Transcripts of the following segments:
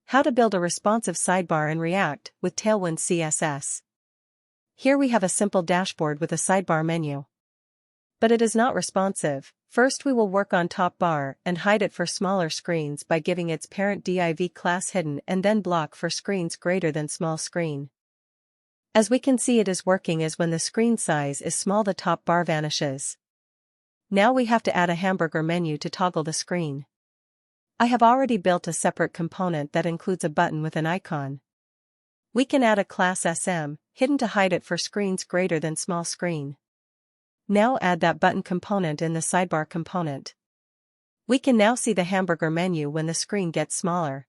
How to build a responsive sidebar in React with Tailwind CSS. Here we have a simple dashboard with a sidebar menu. But it is not responsive. First we will work on top bar and hide it for smaller screens by giving its parent div class hidden and then block for screens greater than small screen. As we can see, it is working as when the screen size is small the top bar vanishes. Now we have to add a hamburger menu to toggle the screen. I have already built a separate component that includes a button with an icon. We can add a class SM, hidden to hide it for screens greater than small screen. Now add that button component in the sidebar component. We can now see the hamburger menu when the screen gets smaller.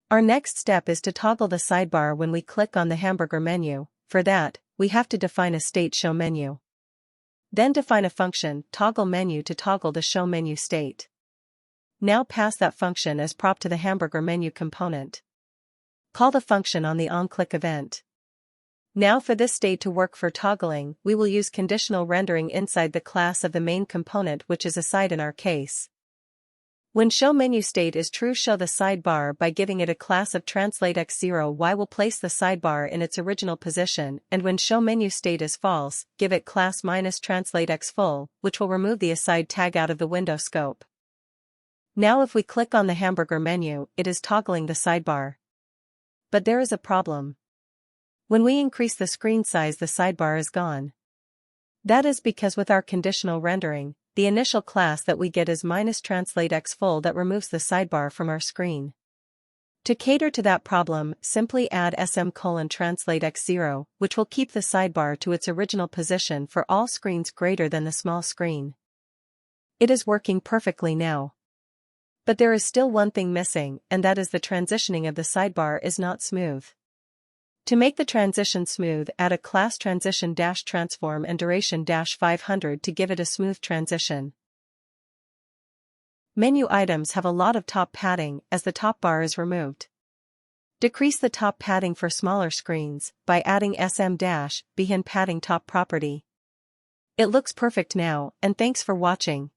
Our next step is to toggle the sidebar when we click on the hamburger menu. For that, we have to define a state show menu. Then define a function, toggle menu, to toggle the show menu state. Now pass that function as prop to the hamburger menu component. Call the function on the onClick event. Now for this state to work for toggling, we will use conditional rendering inside the class of the main component, which is a side in our case. When show menu state is true, show the sidebar by giving it a class of translateX0. Y will place the sidebar in its original position, and when show menu state is false, give it class -translateXFull, which will remove the aside tag out of the window scope. Now if we click on the hamburger menu, it is toggling the sidebar. But there is a problem. When we increase the screen size, the sidebar is gone. That is because with our conditional rendering, the initial class that we get is -translateXFull that removes the sidebar from our screen. To cater to that problem, simply add sm:\translateX0, which will keep the sidebar to its original position for all screens greater than the small screen. It is working perfectly now. But there is still one thing missing, and that is the transitioning of the sidebar is not smooth. To make the transition smooth, add a class transition-transform and duration-500 to give it a smooth transition. Menu items have a lot of top padding as the top bar is removed. Decrease the top padding for smaller screens by adding sm-begin padding top property. It looks perfect now, and thanks for watching.